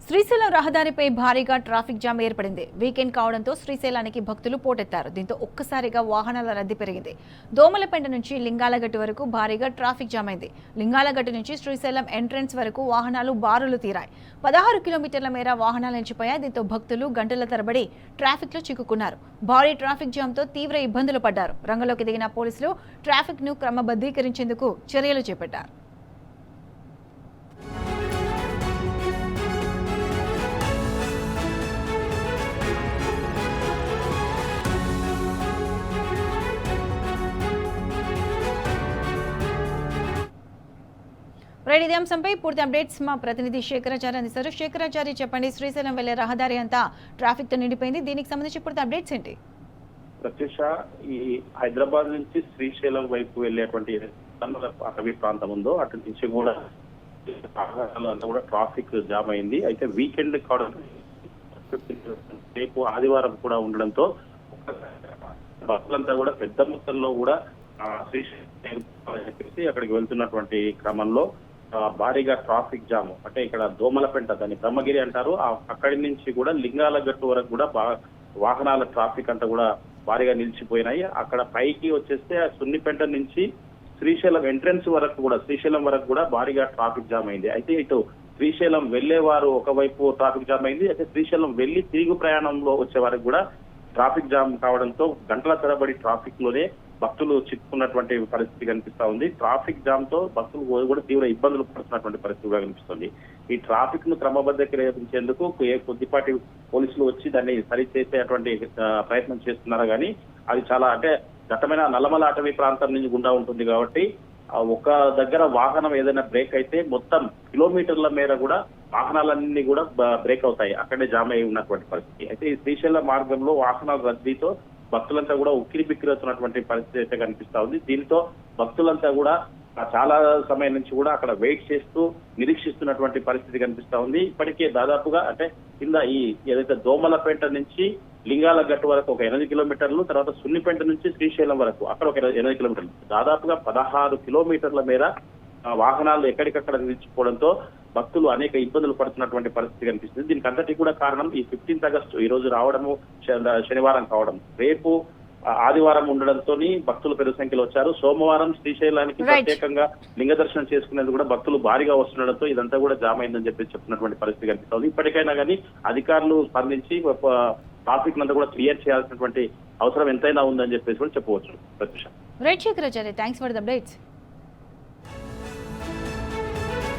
శ్రీశైలం రహదారిపై భారీగా traffic jam ఏర్పడింది. వీకెండ్ కావడంతో శ్రీశైలానికి భక్తులు పోటెత్తారు. దీంతో ఒక్కసారిగా వాహనాల రద్దీ పెరిగింది. దోమలపెంట నుంచి లింగాలగట్టు వరకు భారీగా ట్రాఫిక్ జామ్ అయింది. లింగాలగట్టు నుంచి శ్రీశైలం ఎంట్రన్స్ వరకు వాహనాలు బారులు తీరాయి. 16 కిలోమీటర్ల మేర వాహనాలు నిలిచిపోయాయి. దీంతో భక్తులు గంటల తరబడి ట్రాఫిక్ లో చిక్కుకున్నారు. భారీ ట్రాఫిక్ జామ్ తో తీవ్ర ఇబ్బందులు పడ్డారు. రంగంలోకి దిగిన పోలీసులు ట్రాఫిక్ ను క్రమబద్ధీకరించేందుకు చర్యలు చేపట్టారు. ఇదే అంశంపై పూర్తి అప్డేట్స్ మా ప్రతినిధి శేఖరాచార్య అందిస్తారు. శేఖరాచార్య, చెప్పండి, శ్రీశైలం వెళ్లే రహదారి అంతా ట్రాఫిక్ తో నిండిపోయింది. దీనికి సంబంధించి పూర్తి అప్డేట్స్ ఏంటి? ప్రత్యూష, ఈ హైదరాబాద్ నుంచి శ్రీశైలం వైపు వెళ్ళేటువంటి అటవీ ప్రాంతం ఉందో అటు నుంచి కూడా అంతా కూడా ట్రాఫిక్ జామ్ అయింది. అయితే వీకెండ్ కావడం రేపు ఆదివారం కూడా ఉండడంతో బస్సులంతా కూడా పెద్ద మొత్తంలో కూడా శ్రీశైలం చెప్పేసి అక్కడికి వెళ్తున్నటువంటి క్రమంలో భారీగా ట్రాఫిక్ జామ్, అంటే ఇక్కడ దోమలపెంట, దాన్ని బ్రహ్మగిరి అంటారు, అక్కడి నుంచి కూడా లింగాలగట్టు వరకు కూడా వాహనాల ట్రాఫిక్ అంతా కూడా భారీగా నిలిచిపోయినాయి. అక్కడ పైకి వచ్చేస్తే సున్నిపెంట నుంచి శ్రీశైలం ఎంట్రన్స్ వరకు కూడా, శ్రీశైలం వరకు కూడా భారీగా ట్రాఫిక్ జామ్ అయింది. అయితే ఇటు శ్రీశైలం వెళ్లేవారు ఒకవైపు ట్రాఫిక్ జామ్ అయింది. అయితే శ్రీశైలం వెళ్లి తిరుగు ప్రయాణంలో వచ్చే వరకు కూడా ట్రాఫిక్ జామ్ కావడంతో గంటల తరబడి ట్రాఫిక్ లోనే భక్తులు చిక్కుకున్నటువంటి పరిస్థితి కనిపిస్తా ఉంది. ట్రాఫిక్ జామ్ తో భక్తులు కూడా తీవ్ర ఇబ్బందులు పడుతున్నటువంటి పరిస్థితిగా కనిపిస్తుంది. ఈ ట్రాఫిక్ ను క్రమబద్ధీకరించేందుకు కొద్దిపాటి పోలీసులు వచ్చి దాన్ని సరిచేసేటువంటి ప్రయత్నం చేస్తున్నారు. కానీ అది చాలా, అంటే దట్టమైన నల్లమల అటవీ ప్రాంతం నుంచి గుండా ఉంటుంది కాబట్టి ఒక దగ్గర వాహనం ఏదైనా బ్రేక్ అయితే మొత్తం కిలోమీటర్ల మేర కూడా వాహనాలన్నీ కూడా బ్రేక్ అవుతాయి. అక్కడే జామ్ అయి ఉన్నటువంటి పరిస్థితి. అయితే ఈ శ్రీశైల మార్గంలో వాహనాల రద్దీతో భక్తులంతా కూడా ఉక్కిరి బిక్కిరి అవుతున్నటువంటి పరిస్థితి అయితే కనిపిస్తా ఉంది. దీంతో భక్తులంతా కూడా చాలా సమయం నుంచి కూడా అక్కడ వెయిట్ చేస్తూ నిరీక్షిస్తున్నటువంటి పరిస్థితి కనిపిస్తా ఉంది. ఇప్పటికే దాదాపుగా, అంటే కింద ఈ ఏదైతే దోమలపేట నుంచి లింగాలగట్టు వరకు ఒక 8 కిలోమీటర్లు, తర్వాత సున్నిపేట నుంచి శ్రీశైలం వరకు అక్కడ ఒక 8 కిలోమీటర్లు, దాదాపుగా 16 కిలోమీటర్ల మేర వాహనాలు ఎక్కడికక్కడ నిలిచిపోవడంతో భక్తులు అనేక ఇబ్బందులు పడుతున్నటువంటి పరిస్థితి కనిపిస్తుంది. దీనికి అంతటి కూడా కారణం ఈ 15th ఆగస్టు ఈ రోజు రావడము, శనివారం కావడం, రేపు ఆదివారం ఉండడంతో భక్తులు పెద్ద సంఖ్యలో వచ్చారు. సోమవారం శ్రీశైలానికి ప్రత్యేకంగా లింగ దర్శనం చేసుకునేందుకు కూడా భక్తులు భారీగా వస్తుండడంతో ఇదంతా కూడా జామ్ అయిందని చెప్పి చెప్తున్నటువంటి పరిస్థితి కనిపిస్తుంది. ఇప్పటికైనా కానీ అధికారులు స్పందించి ట్రాఫిక్ నంతా కూడా క్లియర్ చేయాల్సినటువంటి అవసరం ఎంతైనా ఉందని చెప్పేసి కూడా చెప్పవచ్చు. Pratyusha. Right Shekharacharya, thanks for the updates.